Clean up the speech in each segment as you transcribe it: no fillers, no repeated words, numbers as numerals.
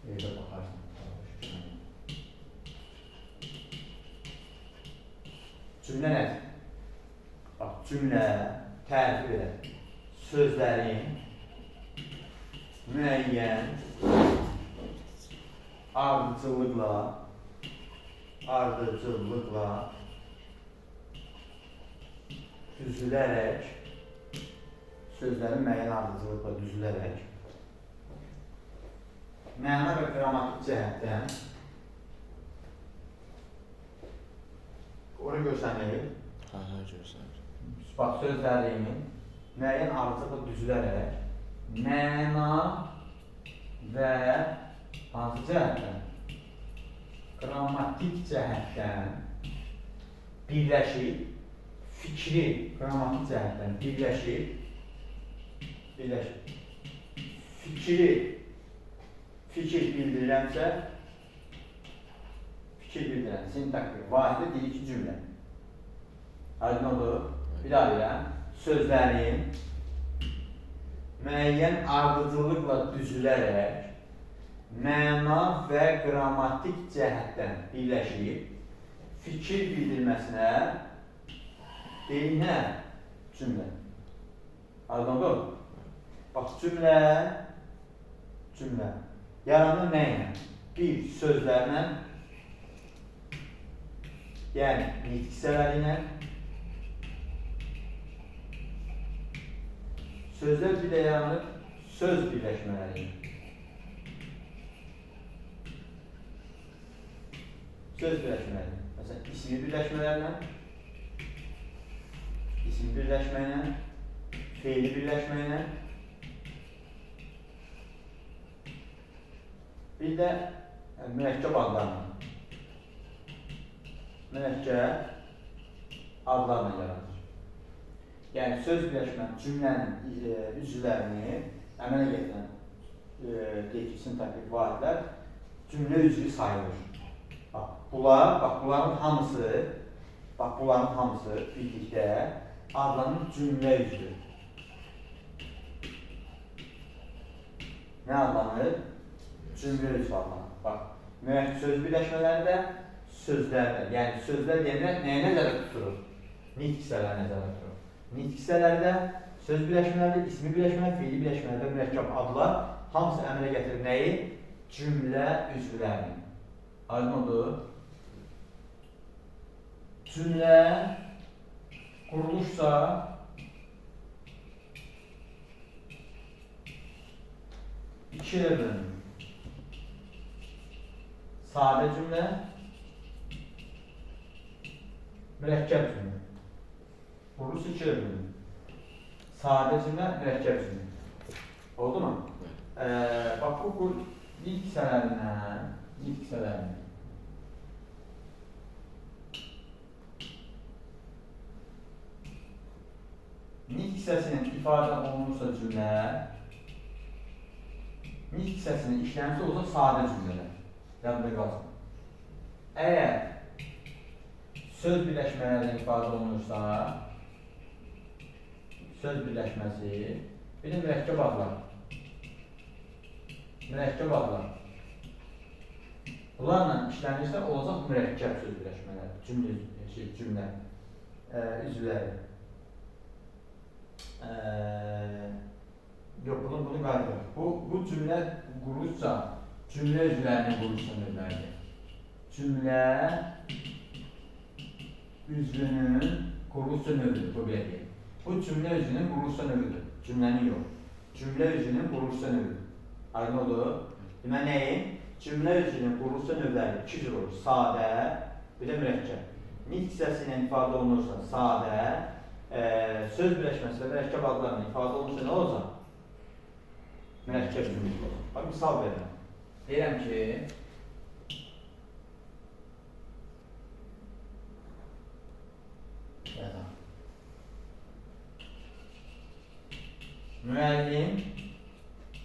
Evdə baxarsan. Cümlə nədir? Bax, cümlə tərif edər. Sözlərin müəyyən ardıcıllıqla düzülərək sözlərin müəyyən ardıcıllıqla düzülərək məna və qrammatik cəhətdən onu görsənir. Görsənir. Bax, sözlərin müəyyən ardıcılıqla düzülərək məna və hansı cəhətdən? Qrammatik cəhətdən birləşib, fikri qrammatik cəhətdən birləşib, fikir bildirilənsə, sintaktik vahidi deyil ki, cümlə. Aydın oldu? Bir daha bilən, sözlərin müəyyən ardıcıllıqla düzülərək məna və qrammatik cəhətdən birləşib, fikir bildirməsinə deyinə cümlə. Aydın oldu? Bax, cümlə yaranır nə ilə? Bir, sözlərlə, yəni nitq hissələri ilə. Sözlər bir də yaranır söz birləşmələri ilə. Söz birləşmələri. Məsələn, ismi birləşmələrlə, feili birləşməklə, bir də mürəkkəb adlarla. Mürəkkəb adlarla yaranır. Yəni, söz birləşmə cümlənin üzvlərini əmələ gətirən sintaktik vahidlər cümlə üzvü sayılır. Bunların hamısı birlikdə adlanır cümlə üzvü. Nə adlanır? Cümlə üzvü adlanır. Bax, söz birləşmələrdə, sözlərdə, yəni sözlər deyəndə nəyə nəzərdə tuturur? Nitq hissələri nəzərdə tuturur. Nitq hissələrdə, söz birləşmələrdə, ismi birləşmələr, feili birləşmələrdə mürəkkəb adlar hamısı əmələ gətirir nəyi? Cümlə üzvlərini. Aydın oldu? Cümlə quruluşsa ikiyə bölünür. Sadə cümlə, mürəkkəb cümlə. Quruluş ikiyə bölünür. Sadə cümlə, mürəkkəb cümlə. Oldu mu? Bax, bu nitq hissələrindən nitq hissəsinin ifadə olunursa cümlə, nitq hissəsinin işləmisi olsa sadə cümlələr. Yadında qalsın. Əgər söz birləşmələrinin ifadə olunursa, söz birləşməsi, bir də mürəkkəb adlar. Bunlarla işlənirsə, olacaq mürəkkəb söz birləşmələri, cümlə üzvləri. Yox, bunu qayıdır. Bu cümlə quruluşsa, cümlə üzvlərinin quruluşu növləridir. Cümlə üzvünün quruluşu növüdür, bu belə deyil. Bu cümlə üzvünün quruluşu növüdür, cümlənin yox. Cümlə üzvünün quruluşu növüdür. Aydın oldu? Demək nəyi? Cümlə üzvünün quruluşu növləri iki cür olur. Sadə, bir də mürəkkəb. Nitq hissəsi ilə ifadə olunursa sadə, söz birləşməsi və mürəkkəb adlarla ifadə olunursa nə olacaq? Mürəkkəb cümlə olacaq. Bax, misal verirəm. Deyirəm ki, müəllim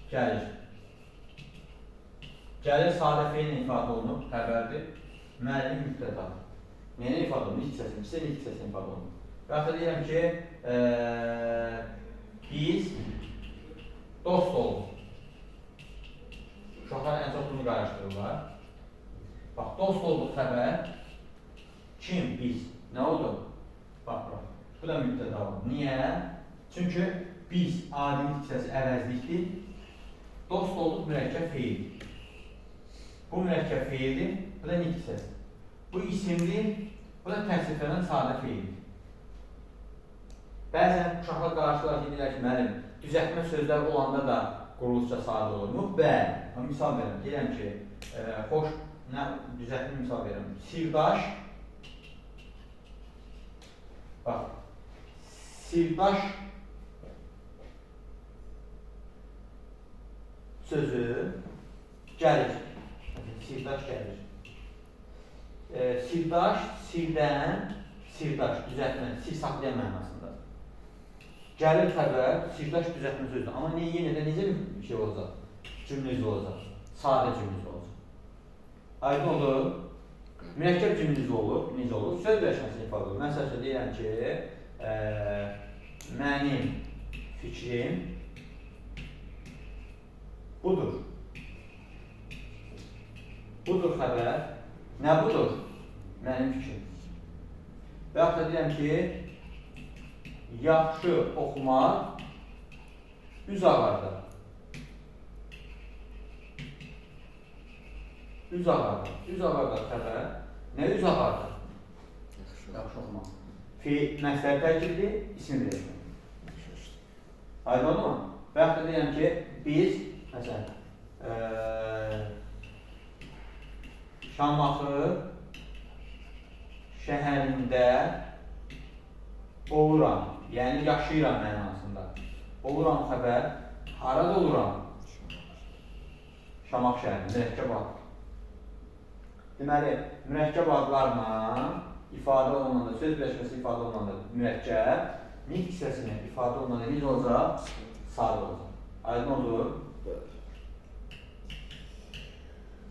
gəlir. Gəlir sadə feillə ifadə olunub, xəbərdir. Müəllim mübtədadır. Neylə ifadə olunub? Nitq hissəsilə ifadə olunub. Və hətta deyirəm ki, biz dost olduq. Uşaqlar ən çox bunu kimi qarışdırırlar. Bax, dost olduq xəbər. Kim? Biz. Nə oldu? Bax, bu da mübtəda oldu. Niyə? Çünki biz adinin hissəsi əvəzlikdir. Dost olduq mürəkkəb feil. Bu mürəkkəb feildir. Bu da nik hissəsi. Bu isimdir. Bu da təksiflənən sadə feildir. Bəzən uşaqlar qarşılar deyirlər ki, müəllim, düzəltmə sözlər olanda da quruluşca sadə olur mu? Bəli. Misal verirəm. Deyirəm ki, xoş, düzəltmə misal verirəm. Sirdaş, bax, sirdaş sözü gəlir. Sirdaş gəlir. Sirdaş, sirdən, sirdaş, düzəltmə, sir saxlayan mənasında. Gəlir xəbər, sirdaş düzəltmə sözdür. Amma yenə də necə bir şey olacaq? Cümləzi olacaq. Sadə cümləzi olacaq. Aydın olur. Mürəkkəb cümləzi olur. Necə olur? Söz birləşməsini ifadə olur. Məsələn, deyirəm ki, mənim fikrim budur. Budur xəbər. Nə budur? Mənim fikrim. Və yaxud da deyirəm ki, yaxşı oxumaq üz ağardır. Üz ağardır. Üz ağardır xəbər. Nə üz ağardır? Yaxşı oxumaq. Məsələ tərkibidir, ismi birləşmək. Aydın oldu mu? Və yaxud da deyirəm ki, biz, məsələn, Şamaxı şəhərində oluram, yəni yaşayıram mənasında. Oluram xəbər, harada oluram? Şamaxı şəhərində, mürəkkəb ad. Deməli, mürəkkəb adlarla ifadə olunanda, söz birləşməsi ifadə olunanda mürəkkəb, nik hissəsini ifadə olunanda necə olacaq? Sadə olacaq. Aydın olur.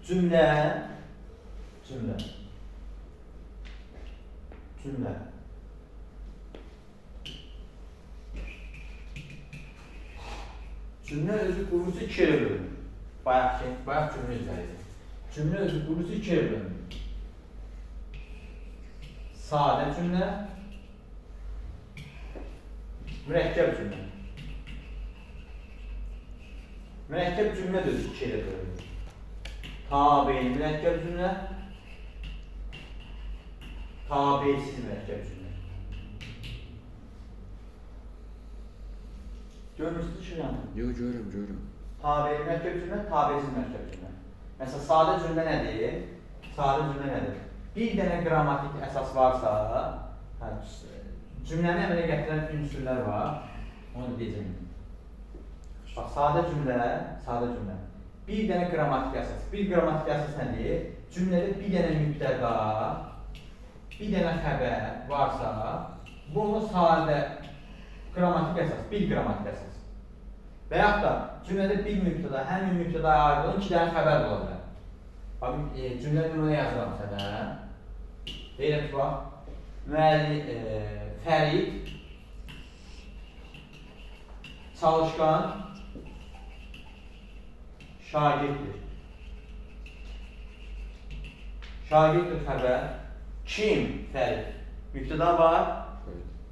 Cümlə. Cümlə. Cümlə. Cümlə özü qurulusu ikiyə bölünür. Bayaq cümlə üzəridir. Cümlə özü qurulusu ikiyə bölünür. Sadə cümlə, mürəkkəb cümlə. Mürəkkəb cümlə də özü ikiyə bölünür. Tabi mürəkkəb cümlə, tabisiz mürəkkəb cümlə. Görmürsünüz ki, yəni? Yox, görürüm. Tabi mürəkkəb cümlə, tabisiz mürəkkəb cümlə. Məsələn, sadə cümlə nədir? Sadə cümlə nədir? Bir dənə qrammatik əsas varsa, cümləni əmələ gətirən ünsürlər var, onu deyəcəm. Bax, sadə cümlə. Bir dənə qrammatik əsas. Bir qrammatik əsas nədir? Cümlədə bir dənə mübtəda, bir dənə xəbər varsa, bunu sadə qrammatik əsas, bir qrammatik əsas. Və yaxud da cümlədə bir mübtəda, həmin mübtədaya aid olan iki dənə xəbər ola bilər. Bax, cümlə nümunə yazıram sənə. Deyirəm ki, bax, Fərid çalışqan şagirddir. Şagirddir xəbər. Kim? Fərid. Mübtəda var.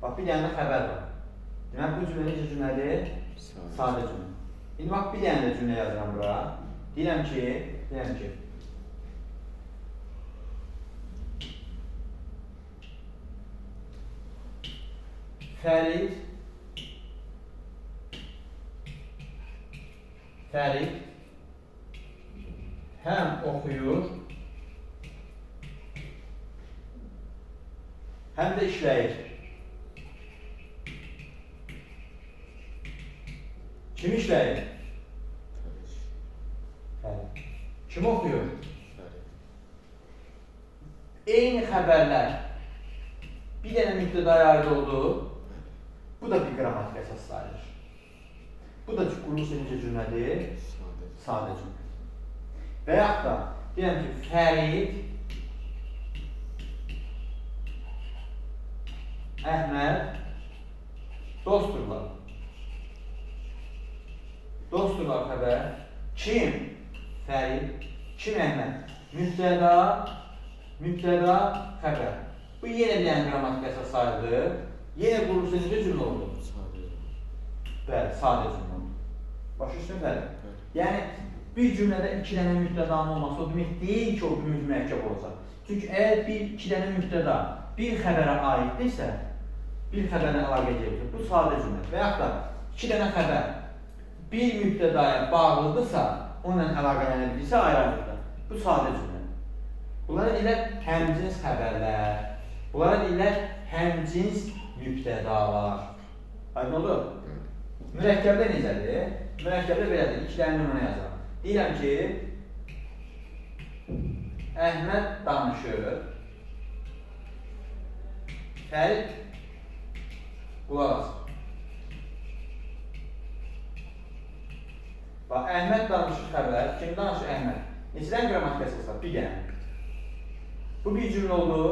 Bax, bir dənə xəbər var. Demək, bu cümlə necə cümlədir? Sadə cümlə. İndi bax, bir dənə də cümlə yazıram bura. Deyirəm ki, Fərid həm oxuyur, həm də işləyir. Kim işləyir? Fərid. Kim oxuyur? Eyni xəbərlər bir dənə mübtədaya aid oldu. Bu da bir qrammatik əsas sayılır. Bu da qurulusu necə cümlədir? Sadə cümlə. Və yaxud da deyəm ki, Fərid Əhməd dostdurlar. Dostdurlar xəbər. Kim? Fərid. Kim Əhməd? Mübtəda, xəbər. Bu yenə bir dənə qrammatik əsas sayılır. Yenə quruluşda necə cümlə oldu? Bəli, sadə cümlə oldu. Başa düşdün bəli? Yəni, bir cümlədə iki dənə mübtədanın olması o demək deyil ki, o bir mürəkkəb olacaq. Çünki əgər iki dənə mübtəda bir xəbərə aiddirsə, bir xəbərlə əlaqə edir. Bu sadə cümlə. Və yaxud da iki dənə xəbər bir mübtədaya bağlıdırsa, onunla əlaqələnə bilirsə ayrı-ayrıdır. Bu sadə cümlə. Bunlara deyirlər həmcins xəbərlər. Bunlara deyirlər həmcins mübtədalar. Aydın oldu? Mürəkkəbdə necədir? Mürəkkəbdə belədir. İki dənə nümunə yazıram. Deyirəm ki, Əhməd danışır. Fərid qulaq asır. Bax, Əhməd danışır xəbər. Kim danışır? Əhməd. Neçədən qrammatik əsas var? Bir dənə. Bu bir cümlə oldu.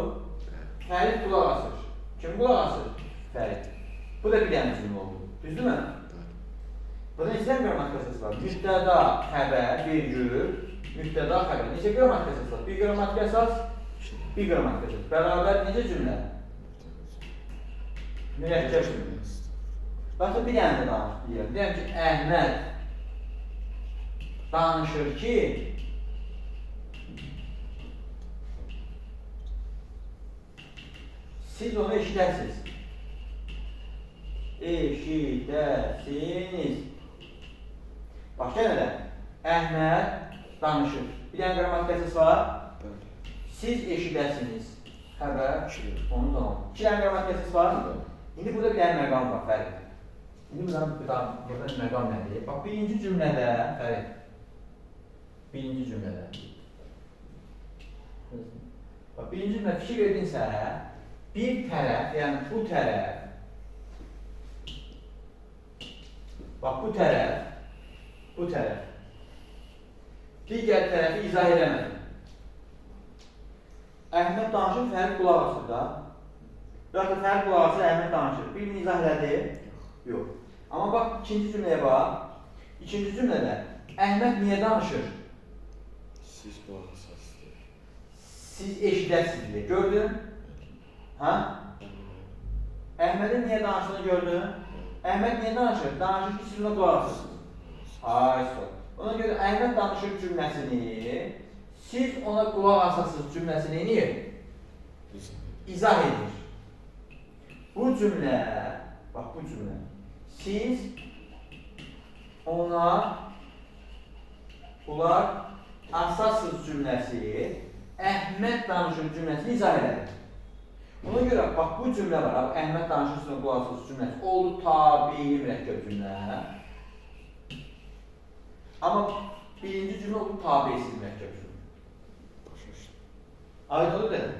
Fərid qulaq asır. Kim qulaq asır? Fərid. Bu da bir dənə cümlə oldu. Düzdürmü? Burada neçədən qrammatik əsas var? Mübtəda, xəbər, virgül, mübtəda, xəbər. Neçə qrammatik əsas var? Bir qrammatik əsas, bir qrammatik əsas. Bərabər necə cümlə? Mürəkkəb cümlə. Baxın, bir dənə də danışır deyirəm. Deyirəm ki, Əhməd danışır ki, siz onu eşidəsiniz. Eşidəsiniz. Başqa nədə? Əhməd danışır. Bir dənə qrammatik əsas var. Siz eşidəsiniz. Xəbər. Onu tamam. İki dənə qrammatik əsas var. İndi burada bir dənə məqam var, Fərid. İndi burada məqam nədir? Bax, birinci cümlədə, Fərid. Birinci cümlədə. Bax, birinci cümlə fikir verdinsə, bir tərəf, yəni bu tərəf, bax, bu tərəf, digər tərəfi izah eləmədi. Əhməd danışır, Fərid qulaq asır da. Yaxud da Fərid qulaq asır, Əhməd danışır. Birini izah elədi? Yox. Amma bax, ikinci cümləyə bax. İkinci cümlədə Əhməd niyə danışır? Siz qulaq asasınız. Siz eşidəsiniz deyə. Gördün? Hə? Əhmədin niyə danışdığını gördün? Əhməd niyə danışır? Danışır ki, siz ona qulaq asırsınız. Ay, sonra. Ona görə Əhməd danışır cümləsini, siz ona qulaq asasınız cümləsini neyir? İzah edir. Bu cümlə, bax bu cümlə, siz ona qulaq asasınız cümləsi, Əhməd danışır cümləsini izah edir. Ona görə, bax bu cümlə var, Əhməd danışır, siz ona qulaq asasınız cümləsi, oldu tabiili mürəkkəb cümlə. Amma birinci cümlə oldu tabiisiz mürəkkəb cümlə. Aydın dedim.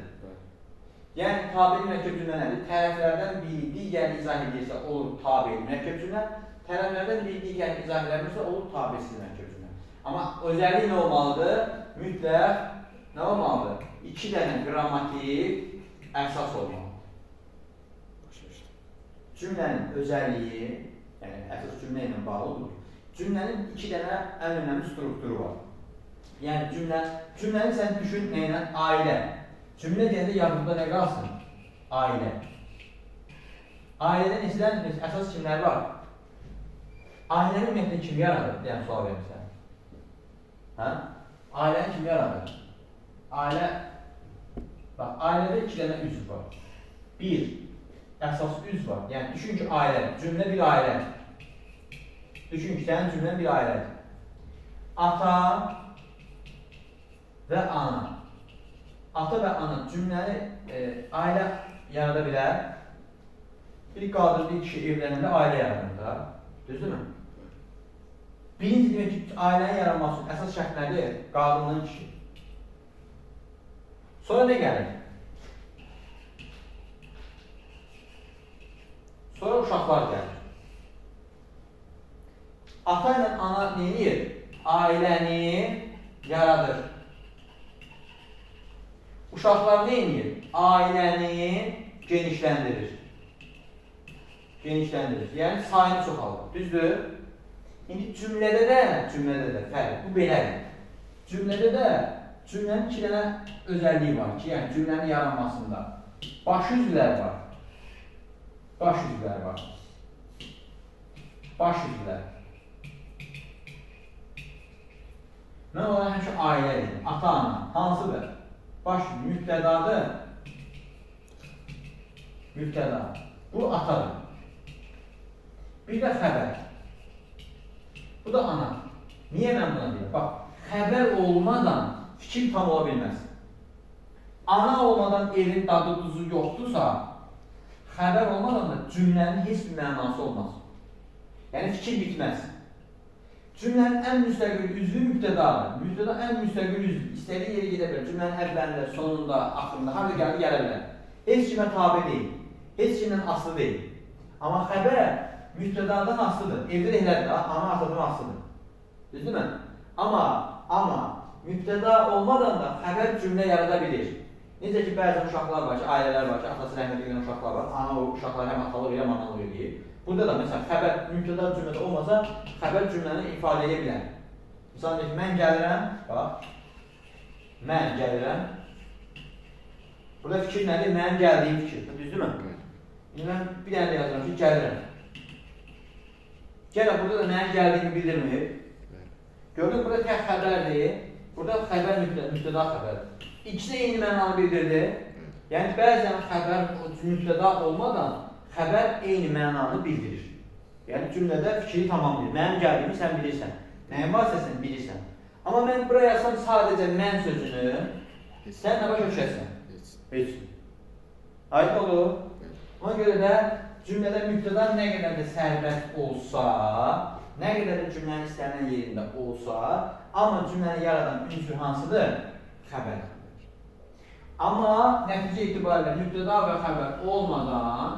Yəni tabiili mürəkkəb cümlə nədir? Tərəflərdən biri digərini izah edirsə olur tabiili mürəkkəb cümlə, tərəflərdən biri digərini izah edirsə olur tabiisiz mürəkkəb cümlə. Amma özəlliyi nə olmalıdır? Mütləq nə olmalıdır? İki dənə qrammatik əsas olmalıdır. Cümlənin özəlliyi, yəni əsas cümlə ilə bağlıdır. Cümlənin iki dənə ən önəmli strukturu var. Yəni cümləni sən düşün nəylə? Ailə. Cümlə deyəndə yadında nə qalsın? Ailə. Ailədə neçədən əsas kimlər var? Ailəni ümumiyyətlə kim yaradır? Deyən sual verirsən. Hə? Ailəni kim yaradır? Ailə, bax, ailədə iki dənə üzv var. Bir, əsas üzv var. Yəni düşün ki, ailə, cümlə bir ailə. Düşün ki, sənin cümlən bir ailədir. Ata və ana. Ata və ana cümləni ailə yarada bilər. Bir qadın, bir kişi evlənəndə ailə yaradır da. Düzdürmü? Birinci demək ki, ailənin yaranması üçün əsas şərt nədir? Qadının kişi. Sonra nə gəlir? Sonra uşaqlar gəlir. Ata ilə ana neyir? Ailəni yaradır. Uşaqlar neyir? Ailəni genişləndirir. Yəni sayını çoxaldır. Düzdür? İndi cümlədə də fərq. Bu belədir. Cümlədə də cümlənin 2 dənə özəlliyi var ki, yəni cümlənin yaranmasında baş üzvlər var. Baş üzvlər var. Baş üzvlər. Mən onlara həmişə ailə dedim. Ata, ana. Hansıdır? Baş mübtədadır. Mübtəda. Bu atadır. Bir də xəbər. Bu da ana. Niyə mən buna deyim? Bax, xəbər olmadan fikir tam ola bilməz. Ana olmadan evin dadı duzu yoxdursa, xəbər olmadan da cümlənin heç bir mənası olmaz. Yəni fikir bitməz. Cümlənin ən müstəqil üzvü mübtədadır. Mübtəda ən müstəqil üzvü. İstədiyi yerə gedə bilər. Cümlənin əvvəlində, sonunda, axırında, harada gəldi, gələ bilər. Heç kimə tabi deyil. Heç kimdən asılı deyil. Amma xəbər mübtədadan asılıdır. Evdə də elədir, ana atadan asılıdır. Düzdürmü? Amma mübtəda olmadan da xəbər cümlə yarada bilir. Necə ki, bəzən uşaqlar var ki, ailələr var ki, atası rəhmət edən uşaqlar var. Ana o uşaqlar həm atalıq, həm analıq eləyir. Burada da məsələn, xəbər mübtəda cümlədə olmasa, xəbər cümləni ifadə edə bilər. Məsələn, mən gəlirəm, bax, mən gəlirəm. Burada fikir nədir? Mənim gəldiyim fikir. Düzdürmü? İndi mən bir dənə də yazıram ki, gəlirəm. Gələ, burada da mənim gəldiyimi bildirmir. Gördük, burada tək xəbərdir. Burada xəbər mübtəda xəbərdir. İkisi eyni mənanı bildirdi. Yəni, bəzən xəbər mübtəda olmadan xəbər eyni mənanı bildirir. Yəni, cümlədə fikri tamamlayır. Mənim gəldiyimi sən bilirsən. Nəyin varsa sən bilirsən. Amma mən buraya yazsam sadəcə mən sözünü, sən nə başa düşərsən? Heç. Aydın olur. Ona görə də cümlədə mübtəda nə qədər də sərbəst olsa, nə qədər də cümlənin istənilən yerində olsa, amma cümləni yaradan ünsür hansıdır? Xəbər. Amma nəticə etibarilə mübtəda və xəbər olmadan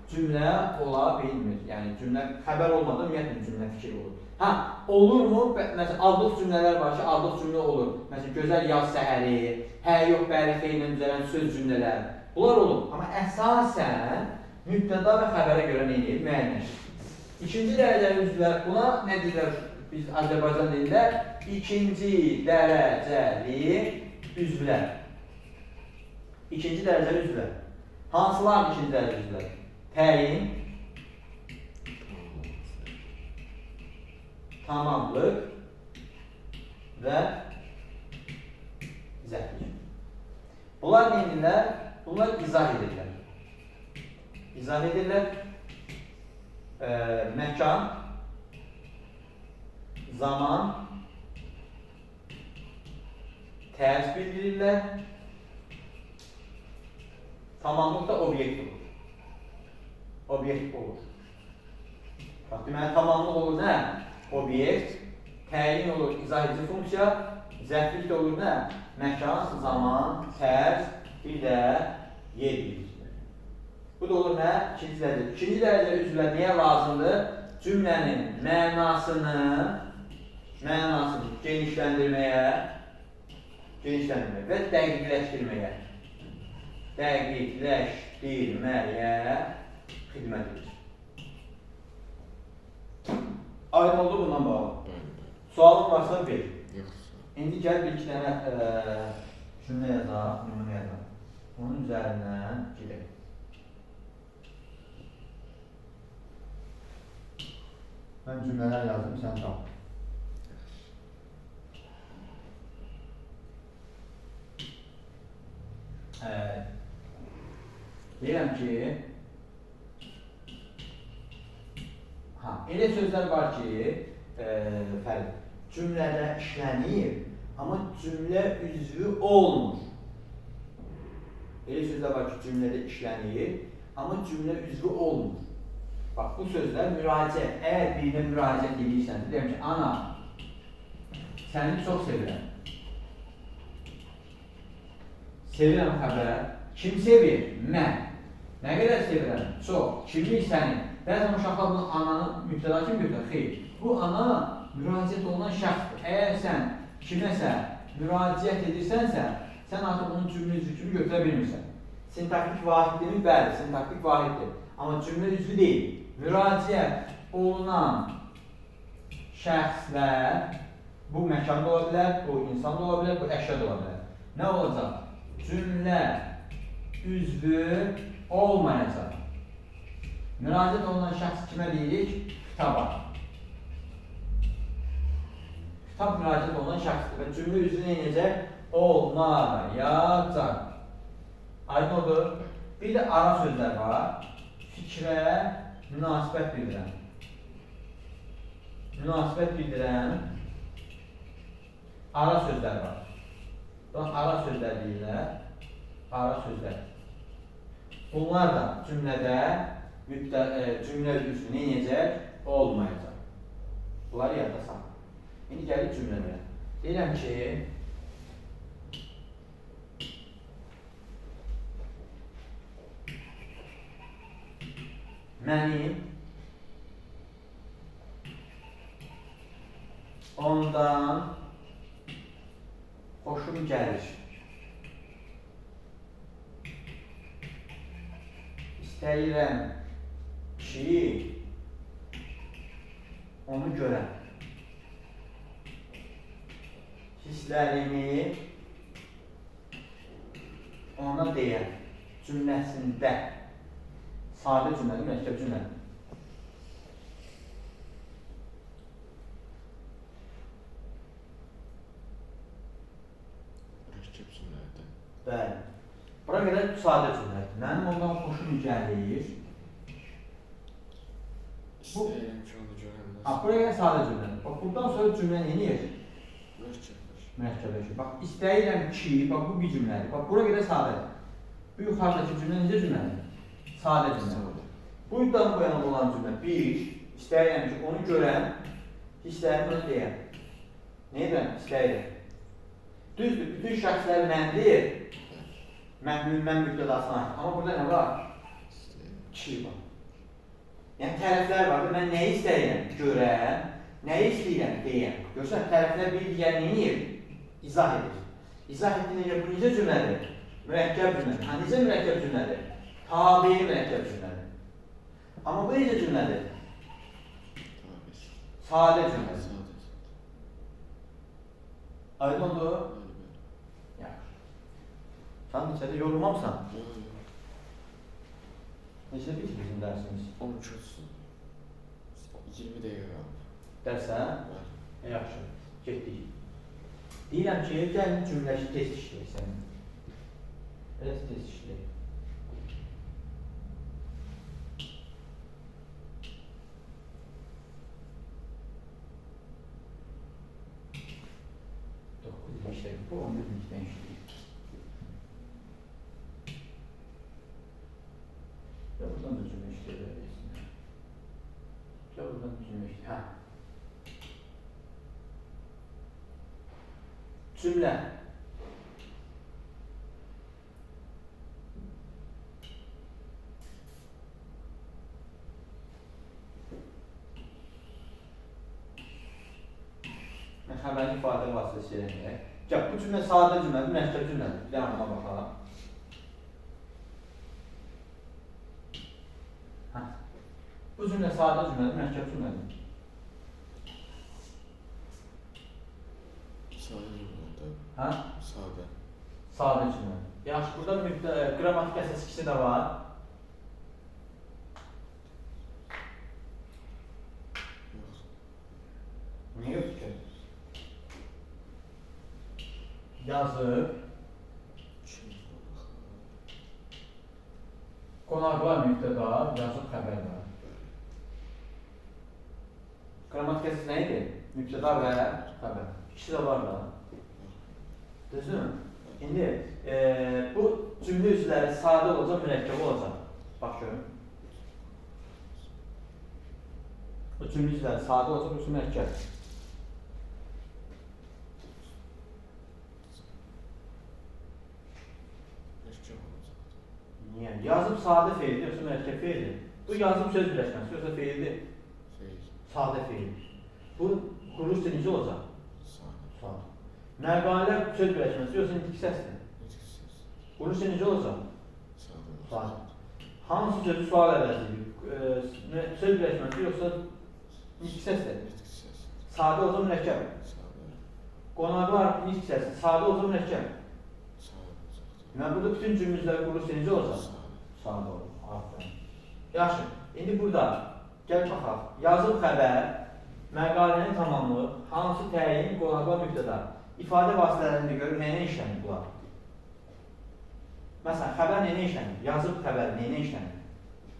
cümlə ola bilmir. Yəni cümlə xəbər olmadan ümumiyyətlə cümlə fikir olur. Hə, olurmu? Məsələn, adlıq cümlələr var ki, adlıq cümlə olur. Məsələn, gözəl yaz səhəri, hə, yox, bəli, xeyirlə düzələn söz cümlələr. Bunlar olur. Amma əsasən mübtəda və xəbərə görə nə edir? Müəyyənləşir. İkinci dərəcəli üzvlər, buna nə deyirlər biz Azərbaycan dilində? İkinci dərəcəli üzvlər. İkinci dərəcəli üzvlər. Hansılar ikinci dərəcəli üzvlər? Təyin, tamamlıq və zəhlik. Bunlar nə edirlər? Bunlar izah edirlər. İzah edirlər. Məkan, zaman, tərz bildirirlər. Tamamlıq da obyekt olur. Obyekt olur. Bax, deməli, tamamlıq olur nə? Obyekt, təyin olur izah edici funksiya, zərflik də olur nə? Məkan, zaman, tərz, bir də yer bilir. Bu da olur nə? İkinci dərəcəli. İkinci dərəcəli üzvlər niyə lazımdır? Cümlənin mənasını genişləndirməyə və dəqiqləşdirməyə xidmət edir. Aydın oldu bundan bağlı. Sualın varsa ver. İndi gəl bir iki dənə cümlə yazaq, nümunə yazaq. Onun üzərindən gedək. Mən cümlələr yazdım, sən tap. Deyirəm ki, elə sözlər var ki, cümlədə işlənir, amma cümlə üzvü olmur. Elə sözlər var ki, cümlədə işlənir, amma cümlə üzvü olmur. Bax, bu sözlər müraciət. Əgər birinə müraciət edirsən, deyirəm ki, ana, səni çox sevirəm. Sevirəm xəbər. Kim sevir? Mən. Nə qədər sevirəm? Çox. Kimlik sənin. Bəzən uşaqlar bunu ananı mübtəda kimi götürür. Xeyr. Bu ana müraciət olunan şəxsdir. Əgər sən kiməsə müraciət edirsənsə, sən artıq onun cümlə üzvü kimi götürə bilmirsən. Sintaktik vahiddir, bəli, sintaktik vahiddir. Amma cümlə üzvü deyil. Müraciət olunan şəxslər Bu məkan da ola bilər, bu insan da ola bilər, bu əşya da ola bilər. Nə olacaq? Cümlə üzvü olmayacaq. Müraciət olunan şəxs kimə deyirik? Xitaba. Xitab müraciət olunan şəxsdir və cümlə üzvü nə edəcək? Olmayacaq. Aydın olur. Bir də ara sözlər var. Fikrə münasibət bildirən. Münasibət bildirən ara sözlər var. Buna ara sözlər deyirlər. Ara sözlər. Bunlar da cümlədə cümlə üzvü nə edəcək? Olmayacaq. Bunları yadda saxla. İndi gəlir cümlələrə. Deyirəm ki, mənim ondan xoşum gəlir. İstəyirəm ki, onu görəm. Hisslərimi ona deyən cümləsində sadə cümlədir, mürəkkəb cümlədir. Mürəkkəb cümlədir. Bəli. Bura qədər sadə cümlədir. Mənim ondan xoşum gəlir. İstəyirəm ki, onu görəm. Bura qədər sadə cümlədir. Bax, buradan sonra cümlə nə edir? Mürəkkəbləşir. Bax, istəyirəm ki, bax bu bir cümlədir. Bax, bura qədər sadədir. Bu yuxarıdakı cümlə necə cümlədir? Sadə cümlə. Buradan bu yana olan cümlə bir, istəyirəm ki, onu görəm, hisslərimi ona deyəm. Nə edirəm? İstəyirəm. Düzdür, bütün şəxslər məndir. Mən müqtədasına aid. Amma burada nə var? Ki var. Yəni, tərəflər var. Mən nəyi istəyirəm? Görəm. Nəyi istəyirəm? Deyəm. Görsən, tərəflər bir digər neyir? İzah edir. İzah etdiyinə bu necə cümlədir? Mürəkkəb cümlədir. Necə mürəkkəb cümlədir? Tabi mürəkkəb cümlədir. Amma bu necə cümlədir? Sadə cümlədir. Aydın oldu? Yaxşı. Sən neçədə yorulmamısan? Neçədə bitir bizim dərsimiz? 12-30. 20 dəqiqə qalıb. Dərsən? Yaxşı. Getdik. Deyirəm ki, gəlin cümləşi test işləyək sənin. Biraz test işləyək. Bu 11 minutdan işləyir. Ya buradan da cümlə işləyəcəksin. Ya buradan da cümlə işləyəcəksin. Hə. Cümlə. Xəbərin ifadə vasitəsilə eləyək. Gəl, bu cümlə sadə cümlədir, mürəkkəb cümlədir. Bir yanına baxalım. Bu cümlə sadə cümlədir, mürəkkəb cümlədir. Sadə cümlədir. Hə? Sadə. Sadə cümlədir. Yaxşı, burada qrammatik əsas ikisi də var. Yox. Niyə yox ki? Yazıb. Qonaqlar mübtəda, yazıb xəbər var. Qrammatik əsas nə idi? Mübtəda və xəbər. İkisi də var da. Düzdür mü? İndi bu cümlə üzvləri sadə olacaq, mürəkkəb olacaq. Bax görün. Bu cümlə üzvləri sadə olacaq, bu mürəkkəb. Niyə? Yazıb sadə feildir, yoxsa mürəkkəb feildir? Bu yazıb söz birləşməsi, yoxsa feildir? Feil. Sadə feildir. Bu rusca necə olacaq? Sadə. Məqalələr söz birləşməsi, yoxsa nitq səsdir? Nitq səs. Bu rusca necə olacaq? Sadə. Sadə. Hansı sözü sual əvəzidir? Söz birləşməsi, yoxsa nitq səsdir? Nitq səs. Sadə olsa mürəkkəb. Sadə. Qonaqlar ilk hissəsi sadə olsa mürəkkəb. Sadə olacaqdır. Deməli, burada bütün cümlələr qurulursa necə olacaq? Sadə. Sadə olur. Aferin. Yaxşı. İndi burada gəl baxaq. Yazıb xəbər, məqalənin tamamı, hansı təyin, qonaqlar mübtəda. İfadə vasitələrində görür, nəyinə işlənir bunlar? Məsələn, xəbər nəyinə işlənir? Yazıb xəbər nəyinə işlənir?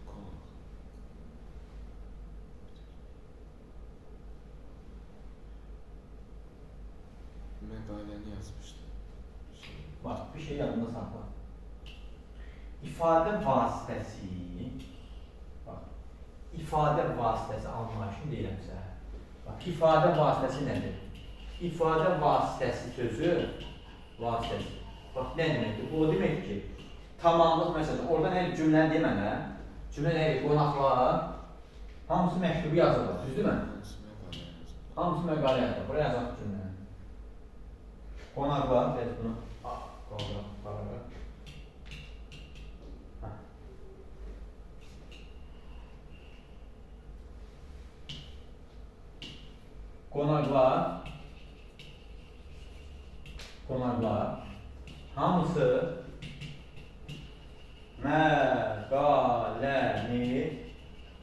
Qonaq. Məqaləni yazmışdı. Bax, bir şey yadında saxla. İfadə vasitəsi, bax, ifadə vasitəsi anlayışını deyirəmsə, bax, ifadə vasitəsi nədir? İfadə vasitəsi sözü, vasitəsi. Bax, nə deməkdir? Bu o deməkdir ki, tamamlıq məsələn, orada nə cümləni demənə, cümlə nədir? Qonaqlar, hamısı məktubu yazırlar, düzdür mü? Hansı məqalə yazmışdı? Hamısı məqalə yazır. Buraya yazaq cümləni. Qonaqlar, biz bunu qaldıraq. Qonaqlar hamısı məqaləni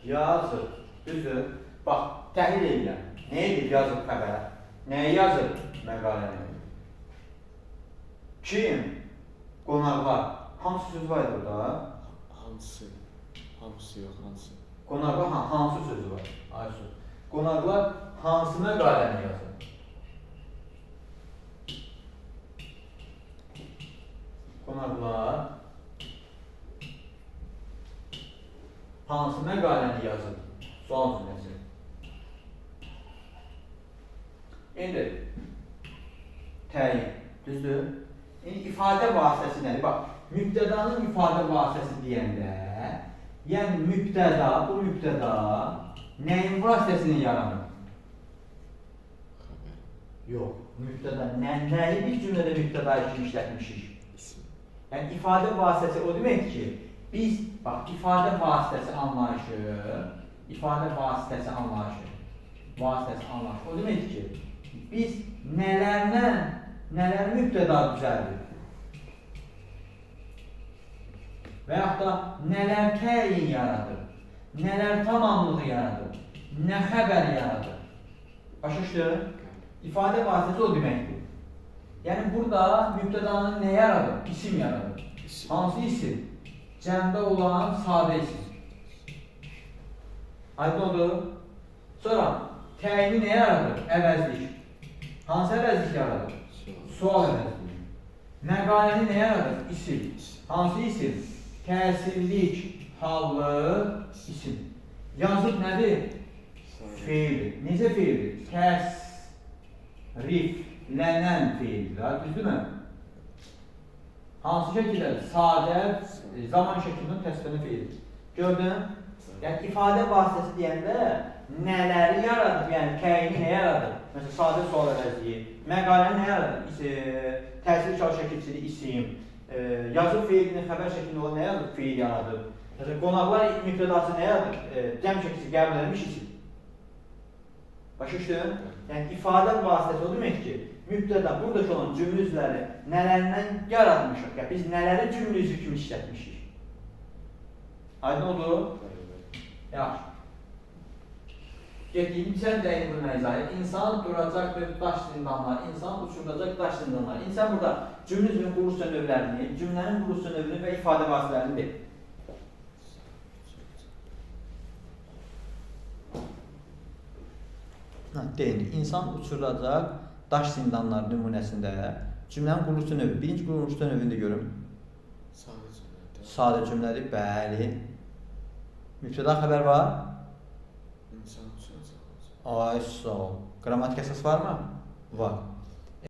yazır. Düzdür? Bax, təhlil edirəm. Nə edib yazıb xəbər? Nəyi yazıb məqaləni? Kim? Qonaqlar. Hansı söz var burada? Hansı? Hamısı yox, hansı? Qonaqlar hansı sözü var? Aysu. Qonaqlar hansı məqaləni yazır? Qonaqlar hansı məqaləni yazır? Sual cümləsi. İndi təyin, düzdür? İndi ifadə vasitəsi nədir? Bax, mübtədanın ifadə vasitəsi deyəndə, yəni mübtəda, bu mübtəda nəyin vasitəsilə yaranır? Xəbər. Yox, mübtəda nəyi biz cümlədə mübtəda kimi işlətmişik? İsim. Yəni ifadə vasitəsi o deməkdir ki, biz bax ifadə vasitəsi anlayışı o deməkdir ki, biz nələr mübtəda düzəldir və yaxud da nələr təyin yaradır, nələr tamamlığı yaradır, nə xəbər yaradır. Başa düşdün? İfadə vasitəsi o deməkdir. Yəni burada mübtədanın nə yaradır? İsim yaradır. İsim. Hansı isim? Cəmdə olan sadə isim. Aydın oldu? Sonra təyini nə yaradır? Əvəzlik. Hansı əvəzlik yaradır? Sual əvəzliyi. Məqaləni nə yaradır? İsim. Hansı isim? Təsirlik, hallı isim. Yazıb nədir? Feildir. Necə feildir? Təsriflənən feildir. Düzdürmü? Hansı şəkildə? Sadə, zaman şəklinin təsriflənən feildir. Gördün? Yəni ifadə vasitəsi deyəndə nələri yaradır? Yəni təyini nə yaradır? Məsələn, sadə sual əvəzliyi. Məqaləni nə yaradır? Təsir şəkilçili isim. Yazıb feilini xəbər şəklində olan nə yaradır? Feil yaradır. Məsələn, qonaqlar mübtədası nə yaradır? Cəm şəkilsi qəbul edilmiş isim. Başa düşdün? Yəni ifadə vasitəsi o demək ki, mübtəda buradakı olan cümlə üzvləri nələrindən yaratmışıq? Yəni biz nələri cümlə üzvü kimi işlətmişik? Aydın oldu? Yaxşı. Getdiyim sən dəyin bu məzayı. İnsan duracaqdır daş zindanlar, insan uçurdacaq daş zindanlar. İnsan burada cümlə üzvünün quruluş növlərini, cümlənin quruluş növünü və ifadə vasitələrini deyil. Deyil. İnsan uçuracaq daş zindanlar nümunəsində cümlənin quruluş növü. Birinci quruluş növünü də görüm. Sadə cümlədir. Sadə cümlədir, bəli. Mübtəda xəbər var. İnsan uçuracaq. Ay, sağ ol. Qrammatik əsas varmı? Var.